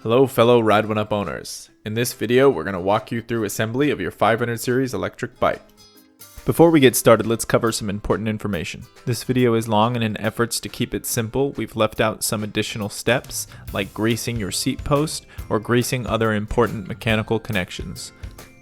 Hello fellow Ride1UP owners. In this video, we're going to walk you through assembly of your 500 series electric bike. Before we get started, let's cover some important information. This video is long and in efforts to keep it simple, we've left out some additional steps like greasing your seat post or greasing other important mechanical connections.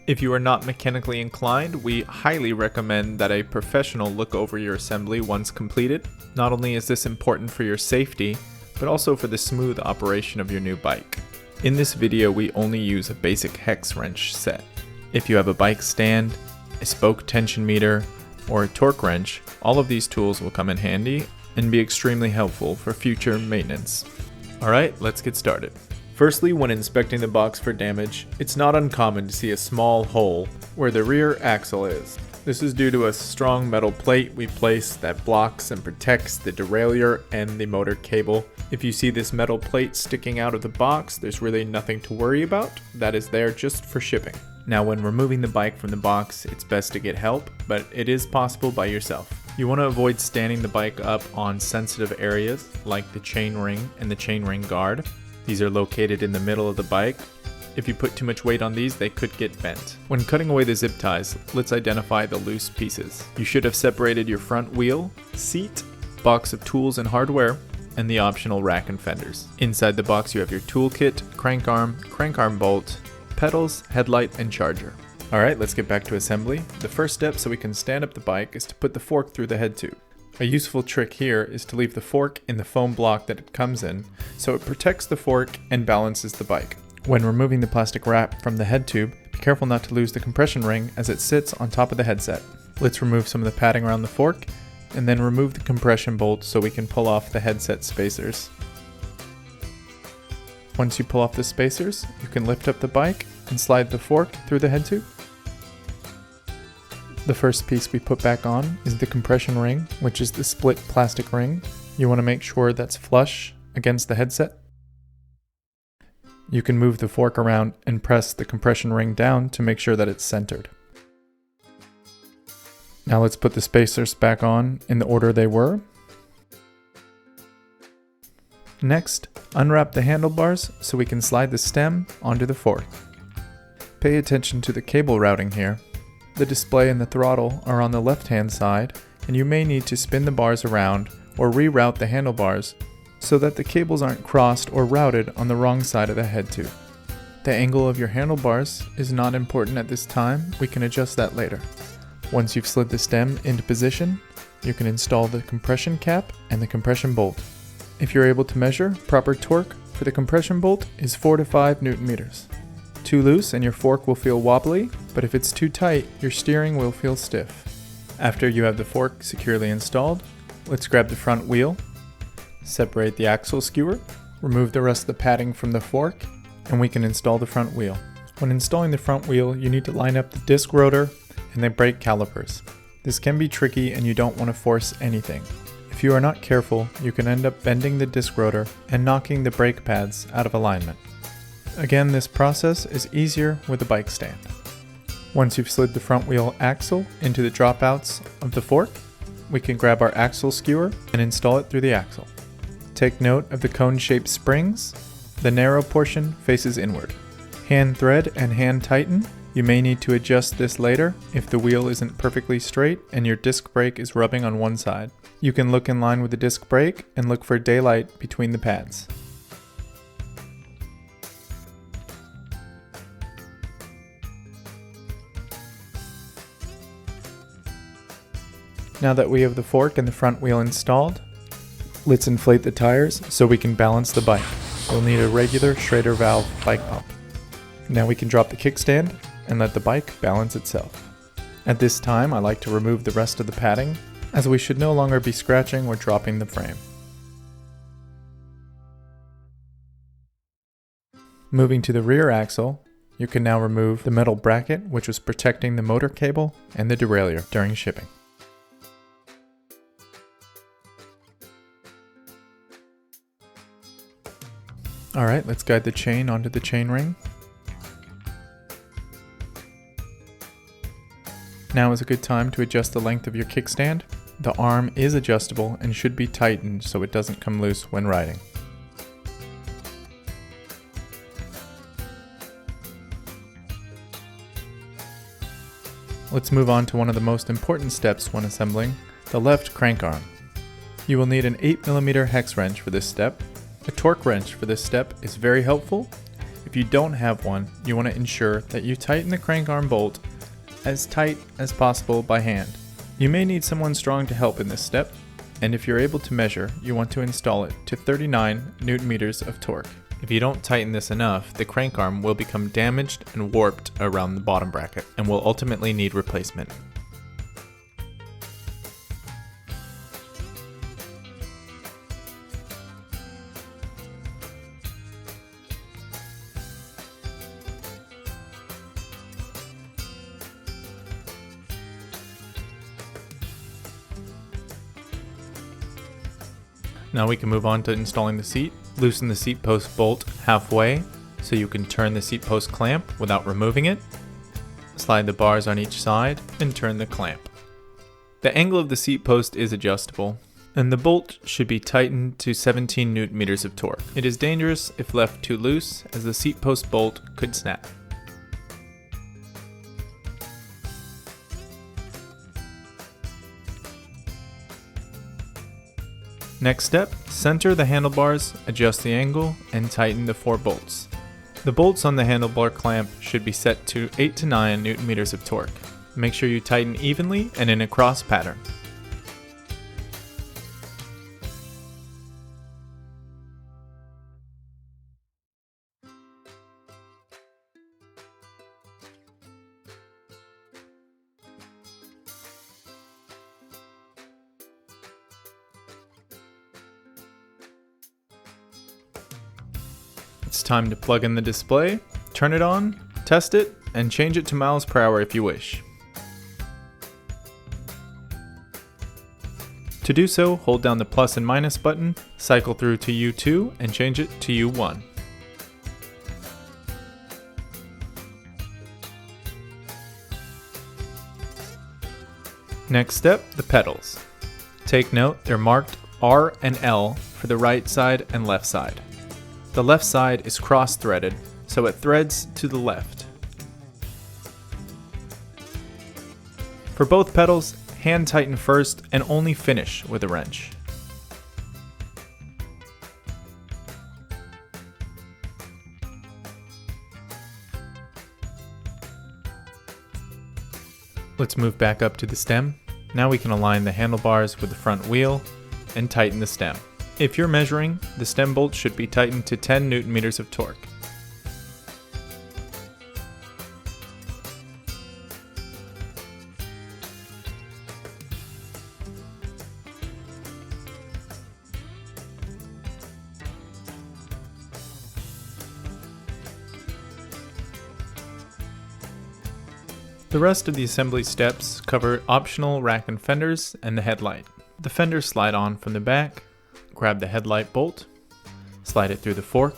If you are not mechanically inclined, we highly recommend that a professional look over your assembly once completed. Not only is this important for your safety, but also for the smooth operation of your new bike. In this video, we only use a basic hex wrench set. If you have a bike stand, a spoke tension meter, or a torque wrench, all of these tools will come in handy and be extremely helpful for future maintenance. Alright, let's get started. Firstly, when inspecting the box for damage, it's not uncommon to see a small hole where the rear axle is. This is due to a strong metal plate we place that blocks and protects the derailleur and the motor cable. If you see this metal plate sticking out of the box, there's really nothing to worry about. That is there just for shipping. Now when removing the bike from the box, it's best to get help, but it is possible by yourself. You want to avoid standing the bike up on sensitive areas like the chainring and the chainring guard. These are located in the middle of the bike. If you put too much weight on these, they could get bent. When cutting away the zip ties, let's identify the loose pieces. You should have separated your front wheel, seat, box of tools and hardware, and the optional rack and fenders. Inside the box you have your toolkit, crankarm bolt, pedals, headlight, and charger. Alright, let's get back to assembly. The first step so we can stand up the bike is to put the fork through the head tube. A useful trick here is to leave the fork in the foam block that it comes in, so it protects the fork and balances the bike. When removing the plastic wrap from the head tube, be careful not to lose the compression ring as it sits on top of the headset. Let's remove some of the padding around the fork, and then remove the compression bolt so we can pull off the headset spacers. Once you pull off the spacers, you can lift up the bike and slide the fork through the head tube. The first piece we put back on is the compression ring, which is the split plastic ring. You want to make sure that's flush against the headset. You can move the fork around and press the compression ring down to make sure that it's centered. Now let's put the spacers back on in the order they were. Next, unwrap the handlebars so we can slide the stem onto the fork. Pay attention to the cable routing here. The display and the throttle are on the left-hand side, and you may need to spin the bars around or reroute the handlebars so that the cables aren't crossed or routed on the wrong side of the head tube. The angle of your handlebars is not important at this time, we can adjust that later. Once you've slid the stem into position, you can install the compression cap and the compression bolt. If you're able to measure, proper torque for the compression bolt is 4 to 5 Newton meters. Too loose and your fork will feel wobbly, but if it's too tight, your steering will feel stiff. After you have the fork securely installed, let's grab the front wheel, separate the axle skewer, remove the rest of the padding from the fork, and we can install the front wheel. When installing the front wheel, you need to line up the disc rotor and the brake calipers. This can be tricky and you don't want to force anything. If you are not careful, you can end up bending the disc rotor and knocking the brake pads out of alignment. Again, this process is easier with a bike stand. Once you've slid the front wheel axle into the dropouts of the fork, we can grab our axle skewer and install it through the axle. Take note of the cone-shaped springs. The narrow portion faces inward. Hand thread and hand tighten. You may need to adjust this later if the wheel isn't perfectly straight and your disc brake is rubbing on one side. You can look in line with the disc brake and look for daylight between the pads. Now that we have the fork and the front wheel installed, let's inflate the tires so we can balance the bike. We'll need a regular Schrader valve bike pump. Now we can drop the kickstand and let the bike balance itself. At this time, I like to remove the rest of the padding, as we should no longer be scratching or dropping the frame. Moving to the rear axle, you can now remove the metal bracket which was protecting the motor cable and the derailleur during shipping. Alright, let's guide the chain onto the chainring. Now is a good time to adjust the length of your kickstand. The arm is adjustable and should be tightened so it doesn't come loose when riding. Let's move on to one of the most important steps when assembling, the left crank arm. You will need an 8mm hex wrench for this step. A torque wrench for this step is very helpful. If you don't have one, you want to ensure that you tighten the crank arm bolt as tight as possible by hand. You may need someone strong to help in this step, and if you're able to measure, you want to install it to 39 Nm of torque. If you don't tighten this enough, the crank arm will become damaged and warped around the bottom bracket and will ultimately need replacement. Now we can move on to installing the seat. Loosen the seat post bolt halfway so you can turn the seat post clamp without removing it. Slide the bars on each side and turn the clamp. The angle of the seat post is adjustable, and the bolt should be tightened to 17 Nm of torque. It is dangerous if left too loose, as the seat post bolt could snap. Next step, center the handlebars, adjust the angle, and tighten the 4 bolts. The bolts on the handlebar clamp should be set to 8 to 9 Nm of torque. Make sure you tighten evenly and in a cross pattern. It's time to plug in the display, turn it on, test it, and change it to miles per hour if you wish. To do so, hold down the plus and minus button, cycle through to U2, and change it to U1. Next step, the pedals. Take note, they're marked R and L for the right side and left side. The left side is cross-threaded, so it threads to the left. For both pedals, hand tighten first and only finish with a wrench. Let's move back up to the stem. Now we can align the handlebars with the front wheel and tighten the stem. If you're measuring, the stem bolt should be tightened to 10 Nm of torque. The rest of the assembly steps cover optional rack and fenders and the headlight. The fenders slide on from the back. Grab the headlight bolt, slide it through the fork,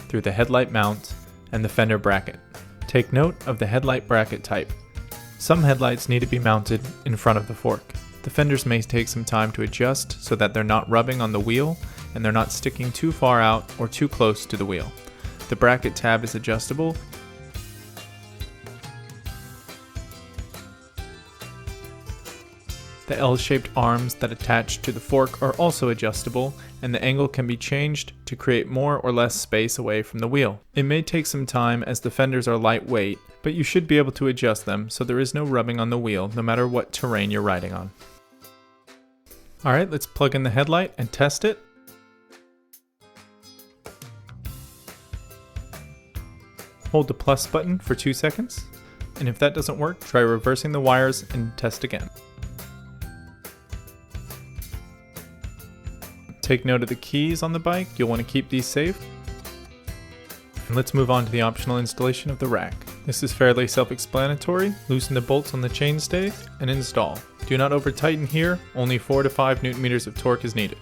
through the headlight mount, and the fender bracket. Take note of the headlight bracket type. Some headlights need to be mounted in front of the fork. The fenders may take some time to adjust so that they're not rubbing on the wheel and they're not sticking too far out or too close to the wheel. The bracket tab is adjustable. The L-shaped arms that attach to the fork are also adjustable, and the angle can be changed to create more or less space away from the wheel. It may take some time as the fenders are lightweight, but you should be able to adjust them so there is no rubbing on the wheel no matter what terrain you're riding on. Alright, let's plug in the headlight and test it. Hold the plus button for 2 seconds, and if that doesn't work, try reversing the wires and test again. Take note of the keys on the bike, you'll want to keep these safe. And let's move on to the optional installation of the rack. This is fairly self-explanatory. Loosen the bolts on the chainstay and install. Do not over tighten here, only 4 to 5 Nm of torque is needed.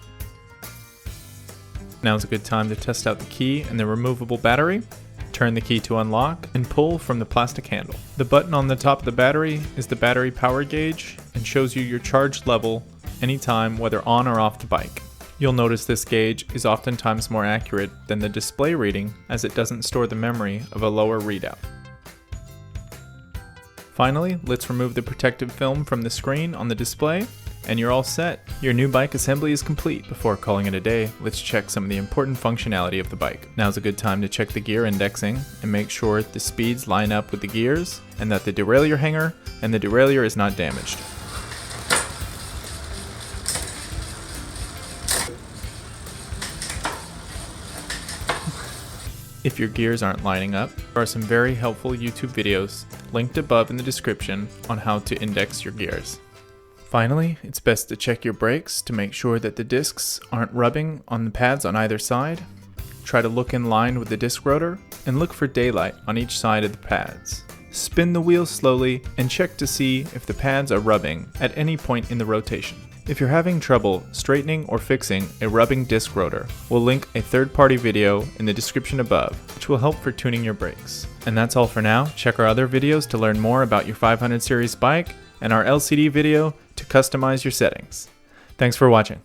Now is a good time to test out the key and the removable battery. Turn the key to unlock and pull from the plastic handle. The button on the top of the battery is the battery power gauge and shows you your charge level anytime, whether on or off the bike. You'll notice this gauge is oftentimes more accurate than the display reading as it doesn't store the memory of a lower readout. Finally, let's remove the protective film from the screen on the display, and you're all set. Your new bike assembly is complete. Before calling it a day, let's check some of the important functionality of the bike. Now's a good time to check the gear indexing and make sure the speeds line up with the gears and that the derailleur hanger and the derailleur is not damaged. If your gears aren't lining up, there are some very helpful YouTube videos linked above in the description on how to index your gears. Finally, it's best to check your brakes to make sure that the discs aren't rubbing on the pads on either side. Try to look in line with the disc rotor and look for daylight on each side of the pads. Spin the wheels slowly and check to see if the pads are rubbing at any point in the rotation. If you're having trouble straightening or fixing a rubbing disc rotor, we'll link a third-party video in the description above, which will help for tuning your brakes. And that's all for now. Check our other videos to learn more about your 500 series bike and our LCD video to customize your settings. Thanks for watching.